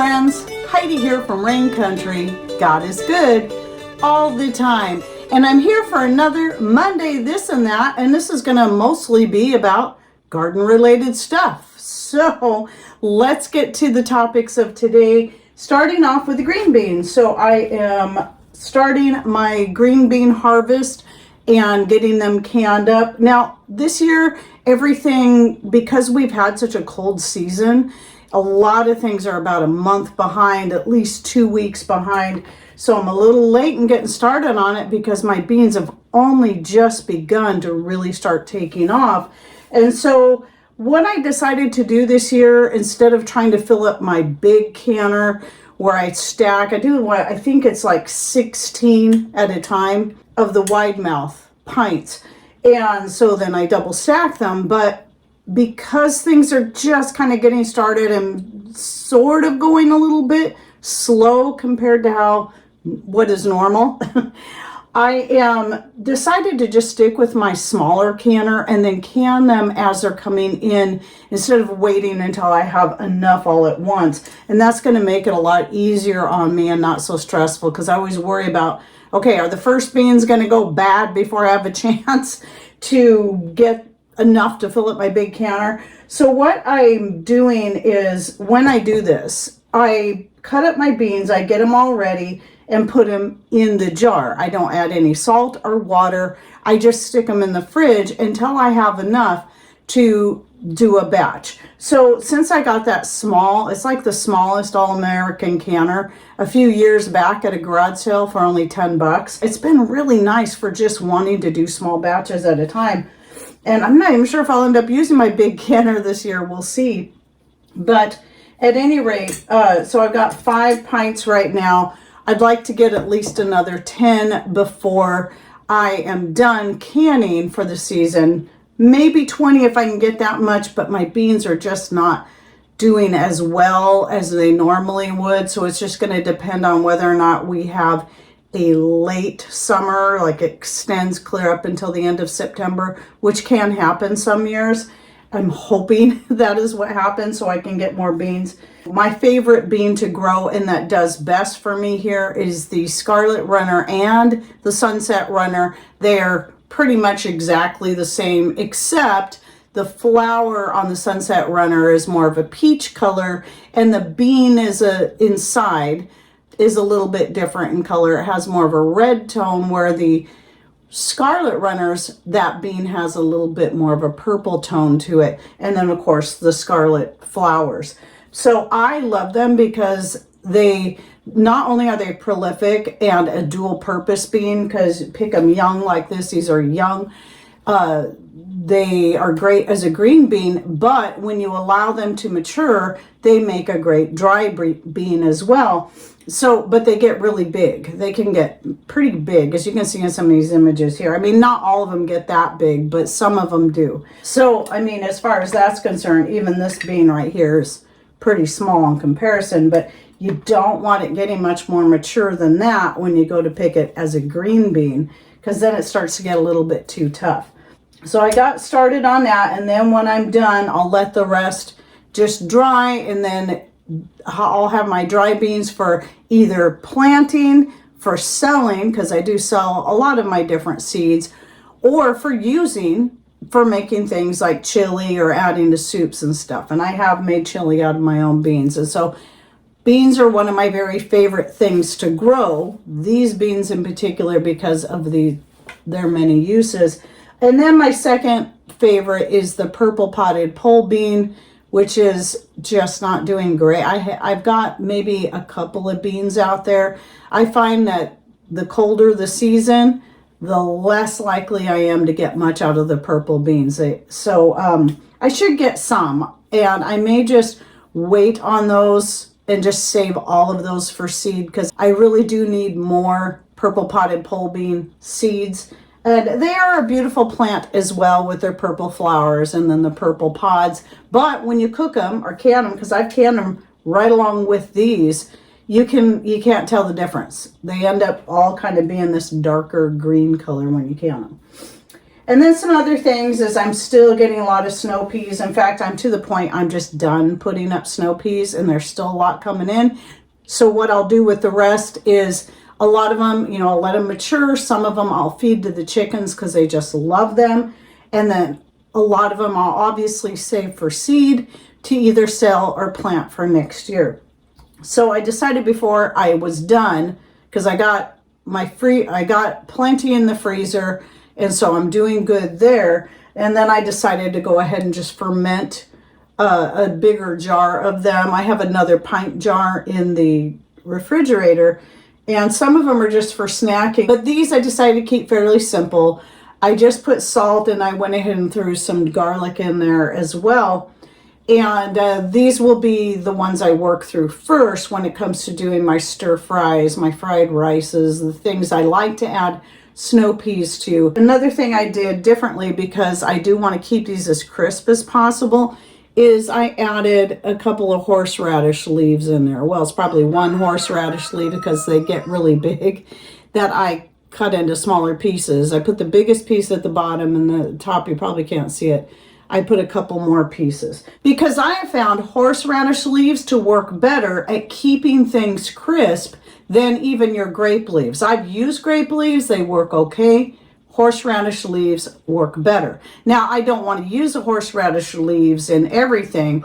friends, Heidi here from Rain Country. God is good all the time. And I'm here for another Monday this and that, and this is going to mostly be about garden related stuff. So let's get to the topics of today, starting off with the green beans. So I am starting my green bean harvest and getting them canned up. Now this year, everything, because we've had such a cold season, a lot of things are about a month behind, at least 2 weeks behind. So I'm a little late in getting started on it because my beans have only just begun to really start taking off. And so what I decided to do this year, instead of trying to fill up my big canner where I stack, I think it's like 16 at a time of the wide mouth pints. And so then I double stack them. But because things are just kind of getting started and sort of going a little bit slow compared to what is normal, I am decided to just stick with my smaller canner and then can them as they're coming in instead of waiting until I have enough all at once. And that's going to make it a lot easier on me and not so stressful, because I always worry about, okay, are the first beans going to go bad before I have a chance to get enough to fill up my big canner? So what I'm doing is, when I do this, I cut up my beans, I get them all ready and put them in the jar. I don't add any salt or water. I just stick them in the fridge until I have enough to do a batch. So since I got that small, it's like the smallest all-American canner a few years back at a garage sale for only $10. It's been really nice for just wanting to do small batches at a time. And I'm not even sure if I'll end up using my big canner this year. We'll see. But at any rate, so I've got 5 pints right now. I'd like to get at least another 10 before I am done canning for the season. Maybe 20 if I can get that much, but my beans are just not doing as well as they normally would. So it's just going to depend on whether or not we have a late summer, like it extends clear up until the end of September, which can happen some years. I'm hoping that is what happens so I can get more beans. My favorite bean to grow and that does best for me here is the Scarlet Runner and the Sunset Runner. They are pretty much exactly the same, except the flower on the Sunset Runner is more of a peach color and the bean inside is a little bit different in color. It has more of a red tone, where the Scarlet Runners, that bean has a little bit more of a purple tone to it. And then of course the scarlet flowers. So I love them because they, not only are they prolific and a dual purpose bean, because pick them young like this, these are young, they are great as a green bean, but when you allow them to mature, they make a great dry bean as well. So, but they get really big. They can get pretty big, as you can see in some of these images here. I mean, not all of them get that big, but some of them do. So, I mean, as far as that's concerned, even this bean right here is pretty small in comparison, but you don't want it getting much more mature than that when you go to pick it as a green bean, because then it starts to get a little bit too tough. So I got started on that, and then when I'm done, I'll let the rest just dry, and then I'll have my dry beans for either planting, for selling, because I do sell a lot of my different seeds, or for using for making things like chili or adding to soups and stuff. And I have made chili out of my own beans. And so beans are one of my very favorite things to grow, these beans in particular, because of their many uses. And then my second favorite is the purple potted pole bean, which is just not doing great. I've got maybe a couple of beans out there. I find that the colder the season, the less likely I am to get much out of the purple beans. So I should get some, and I may just wait on those and just save all of those for seed, because I really do need more purple potted pole bean seeds. And they are a beautiful plant as well with their purple flowers and then the purple pods. But when you cook them or can them, because I've canned them right along with these, you can't tell the difference. They end up all kind of being this darker green color when you can them. And then some other things is I'm still getting a lot of snow peas. In fact, I'm to the point I'm just done putting up snow peas, and there's still a lot coming in. So what I'll do with the rest is a lot of them, you know, I'll let them mature. Some of them I'll feed to the chickens because they just love them. And then a lot of them I'll obviously save for seed to either sell or plant for next year. So I decided before I was done, because I got plenty in the freezer, and so I'm doing good there. And then I decided to go ahead and just ferment a bigger jar of them. I have another pint jar in the refrigerator, and some of them are just for snacking. But these I decided to keep fairly simple. I just put salt, and I went ahead and threw some garlic in there as well. And these will be the ones I work through first when it comes to doing my stir fries, my fried rices, the things I like to add snow peas to. Another thing I did differently, because I do want to keep these as crisp as possible, is I added a couple of horseradish leaves in there. Well, it's probably one horseradish leaf because they get really big, that I cut into smaller pieces. I put the biggest piece at the bottom, and the top, you probably can't see it. I put a couple more pieces because I have found horseradish leaves to work better at keeping things crisp than even your grape leaves. I've used grape leaves, they work okay. Horseradish leaves work better. Now, I don't want to use the horseradish leaves in everything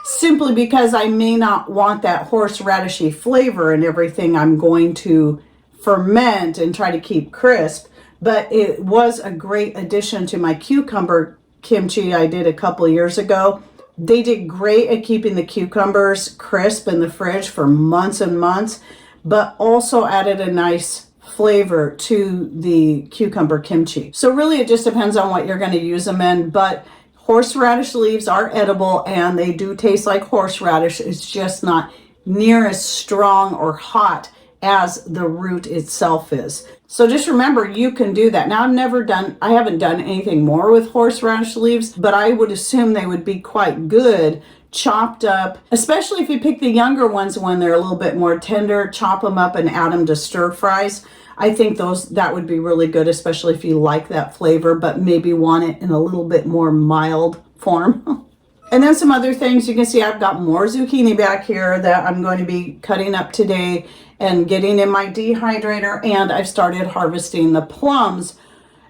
simply because I may not want that horseradishy flavor in everything I'm going to ferment and try to keep crisp. But it was a great addition to my cucumber kimchi I did a couple years ago. They did great at keeping the cucumbers crisp in the fridge for months and months, but also added a nice flavor to the cucumber kimchi. So really it just depends on what you're going to use them in, but horseradish leaves are edible and they do taste like horseradish. It's just not near as strong or hot as the root itself is. So just remember, you can do that. Now I haven't done anything more with horseradish leaves, but I would assume they would be quite good chopped up, especially if you pick the younger ones when they're a little bit more tender, chop them up and add them to stir fries. I think that would be really good, especially if you like that flavor, but maybe want it in a little bit more mild form. And then some other things, you can see I've got more zucchini back here that I'm going to be cutting up today and getting in my dehydrator, and I've started harvesting the plums.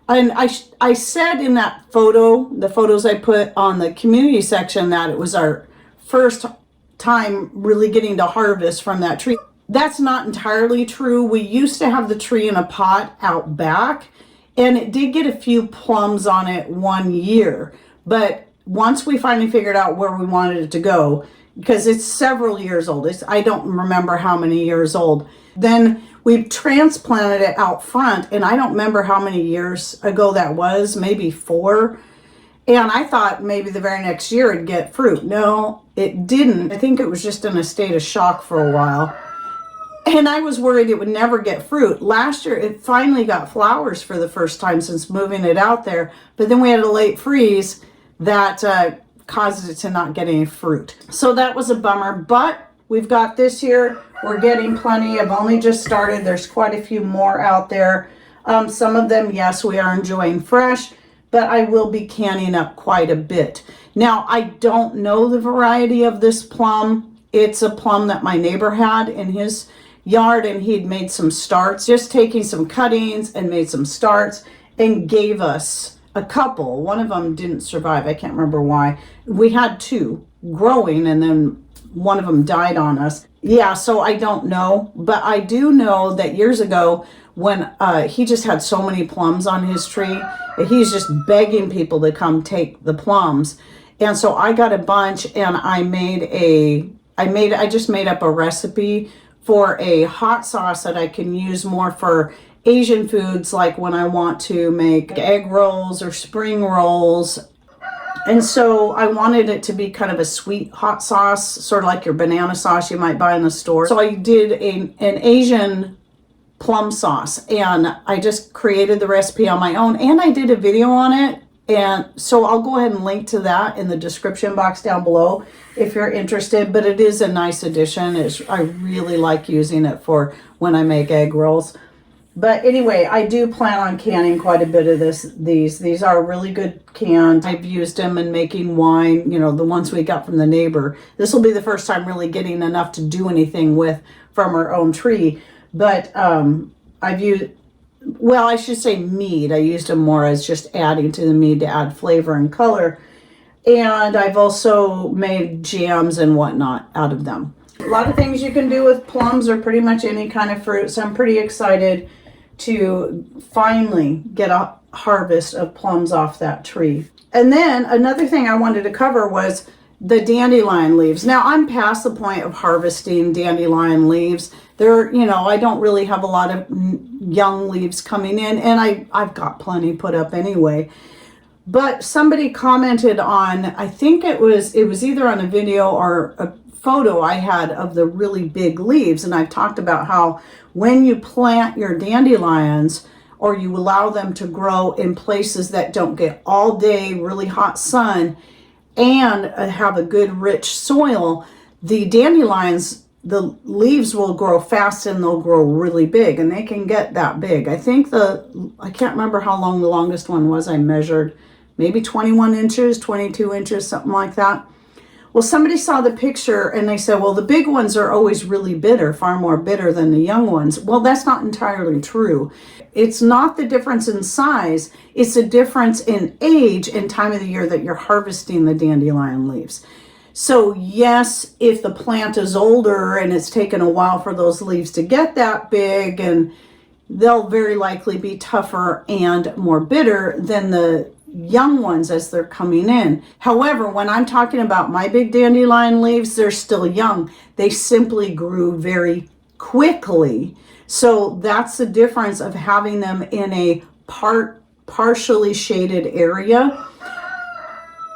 And I said in that photo, the photos I put on the community section, that it was our first time really getting to harvest from that tree. That's not entirely true. We used to have the tree in a pot out back, and it did get a few plums on it one year. But once we finally figured out where we wanted it to go, because it's several years old, I don't remember how many years old, then we transplanted it out front, and I don't remember how many years ago that was, maybe 4. And I thought maybe the very next year it'd get fruit. No, it didn't. I think it was just in a state of shock for a while. And I was worried it would never get fruit. Last year, it finally got flowers for the first time since moving it out there. But then we had a late freeze that caused it to not get any fruit. So that was a bummer. But we've got this here. We're getting plenty. I've only just started. There's quite a few more out there. Some of them, yes, we are enjoying fresh. But I will be canning up quite a bit. Now, I don't know the variety of this plum. It's a plum that my neighbor had in his yard, and he'd made some starts, just taking some cuttings and made some starts and gave us a couple. One of them didn't survive. I can't remember why. We had 2 growing, and then one of them died on us. Yeah, so I don't know, but I do know that years ago when he just had so many plums on his tree, he's just begging people to come take the plums. And so I got a bunch, and I just made up a recipe for a hot sauce that I can use more for Asian foods, like when I want to make egg rolls or spring rolls. And so I wanted it to be kind of a sweet hot sauce, sort of like your banana sauce you might buy in the store. So I did an Asian plum sauce, and I just created the recipe on my own, and I did a video on it. And so I'll go ahead and link to that in the description box down below if you're interested, but it is a nice addition. I really like using it for when I make egg rolls. But anyway, I do plan on canning quite a bit of these. These are really good canned. I've used them in making wine, you know, the ones we got from the neighbor. This will be the first time really getting enough to do anything with from our own tree. But I've used, well, I should say mead. I used them more as just adding to the mead to add flavor and color. And I've also made jams and whatnot out of them. A lot of things you can do with plums or pretty much any kind of fruit. So I'm pretty excited to finally get a harvest of plums off that tree. And then another thing I wanted to cover was the dandelion leaves. Now I'm past the point of harvesting dandelion leaves. They're, you know, I don't really have a lot of young leaves coming in, and I've got plenty put up anyway. But somebody commented on, I think it was either on a video or a photo I had of the really big leaves, and I've talked about how when you plant your dandelions or you allow them to grow in places that don't get all day really hot sun and have a good rich soil, the dandelions, the leaves will grow fast and they'll grow really big, and they can get that big. I think I can't remember how long the longest one was I measured, maybe 21 inches, 22 inches, something like that. Well, somebody saw the picture and they said, well, the big ones are always really bitter, far more bitter than the young ones. Well, that's not entirely true. It's not the difference in size. It's a difference in age and time of the year that you're harvesting the dandelion leaves. So yes, if the plant is older and it's taken a while for those leaves to get that big, and they'll very likely be tougher and more bitter than the young ones as they're coming in. However, when I'm talking about my big dandelion leaves, they're still young. They simply grew very quickly. So that's the difference of having them in a partially shaded area,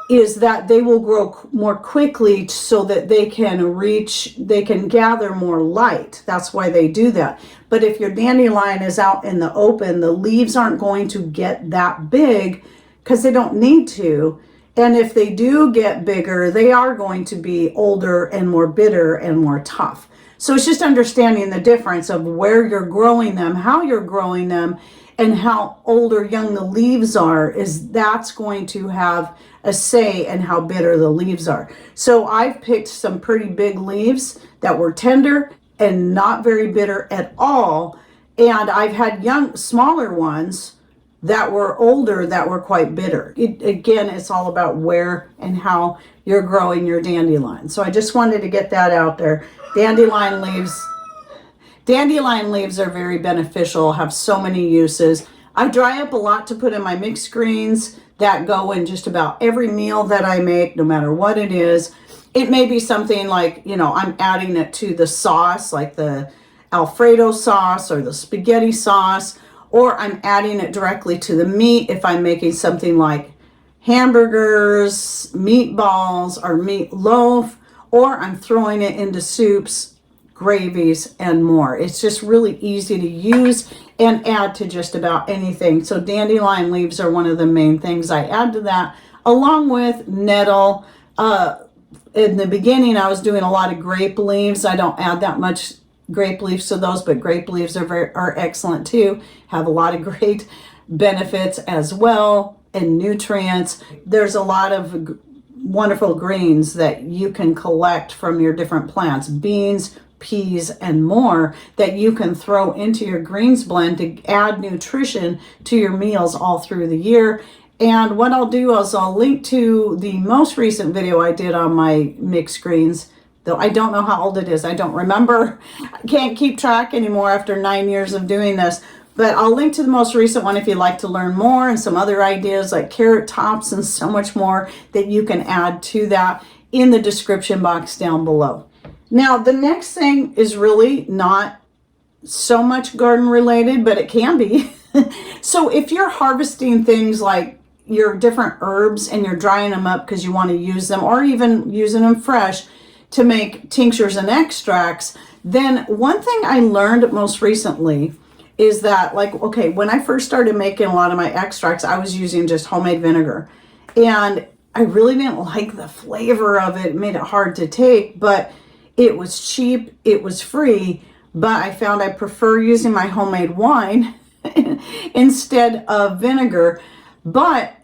is that they will grow more quickly so that they can gather more light. That's why they do that. But if your dandelion is out in the open, the leaves aren't going to get that big because they don't need to. And if they do get bigger, they are going to be older and more bitter and more tough. So it's just understanding the difference of where you're growing them, how you're growing them, and how old or young the leaves are, that's going to have a say in how bitter the leaves are. So I've picked some pretty big leaves that were tender and not very bitter at all. And I've had smaller ones that were older that were quite bitter. Again, it's all about where and how you're growing your dandelion. So I just wanted to get that out there. Dandelion leaves are very beneficial, have so many uses. I dry up a lot to put in my mixed greens that go in just about every meal that I make, no matter what it is. It may be something like, you know, I'm adding it to the sauce, like the Alfredo sauce or the spaghetti sauce, or I'm adding it directly to the meat if I'm making something like hamburgers, meatballs, or meatloaf, or I'm throwing it into soups, gravies, and more. It's just really easy to use and add to just about anything. So dandelion leaves are one of the main things I add to that, along with nettle. In the beginning, I was doing a lot of grape leaves. I don't add that much grape leaves to those, but grape leaves are excellent too. Have a lot of great benefits as well, and nutrients. There's a lot of wonderful greens that you can collect from your different plants, beans, peas, and more, that you can throw into your greens blend to add nutrition to your meals all through the year. And what I'll do is I'll link to the most recent video I did on my mixed greens, though I don't know how old it is. I don't remember. I can't keep track anymore after 9 years of doing this. But I'll link to the most recent one if you'd like to learn more, and some other ideas like carrot tops and so much more that you can add to that in the description box down below. Now, the next thing is really not so much garden related, but it can be. So if you're harvesting things like your different herbs and you're drying them up because you want to use them, or even using them fresh to make tinctures and extracts, then one thing I learned most recently is that, like, okay, when I first started making a lot of my extracts, I was using just homemade vinegar. And I really didn't like the flavor of it. It made it hard to take, but it was cheap, it was free, but I found I prefer using my homemade wine instead of vinegar. But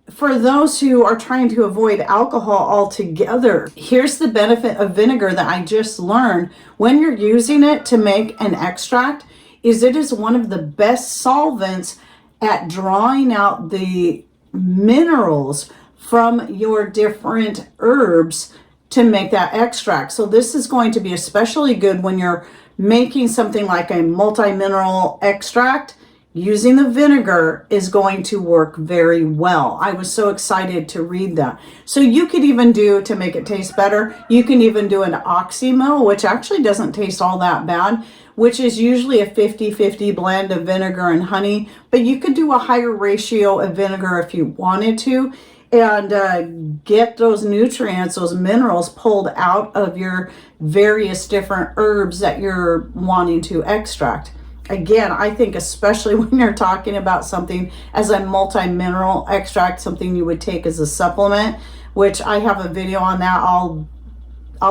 for those who are trying to avoid alcohol altogether, here's the benefit of vinegar that I just learned. When you're using it to make an extract, is it is one of the best solvents at drawing out the minerals from your different herbs to make that extract. So this is going to be especially good when you're making something like a multi-mineral extract. Using the vinegar is going to work very well. I was so excited to read that. So you could even do, to make it taste better, you can even do an oxymel, which actually doesn't taste all that bad, which is usually a 50-50 blend of vinegar and honey. But you could do a higher ratio of vinegar if you wanted to, and get those nutrients, those minerals pulled out of your various different herbs that you're wanting to extract. Again, I think especially when you're talking about something as a multi-mineral extract, something you would take as a supplement, which I have a video on that. I'll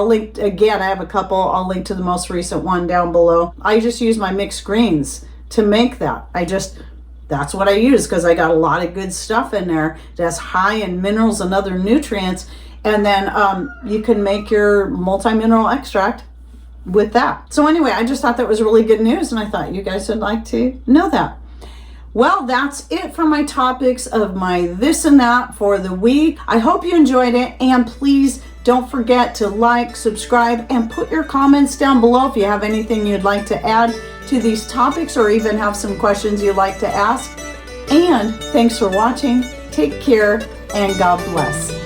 link, again, I have a couple. I'll link to the most recent one down below. I just use my mixed greens to make that. That's what I use because I got a lot of good stuff in there that's high in minerals and other nutrients. And then you can make your multi-mineral extract with that. So anyway, I just thought that was really good news, and I thought you guys would like to know that. Well, that's it for my topics of my this and that for the week. I hope you enjoyed it, and please don't forget to like, subscribe, and put your comments down below if you have anything you'd like to add to these topics or even have some questions you'd like to ask. And thanks for watching. Take care, and God bless.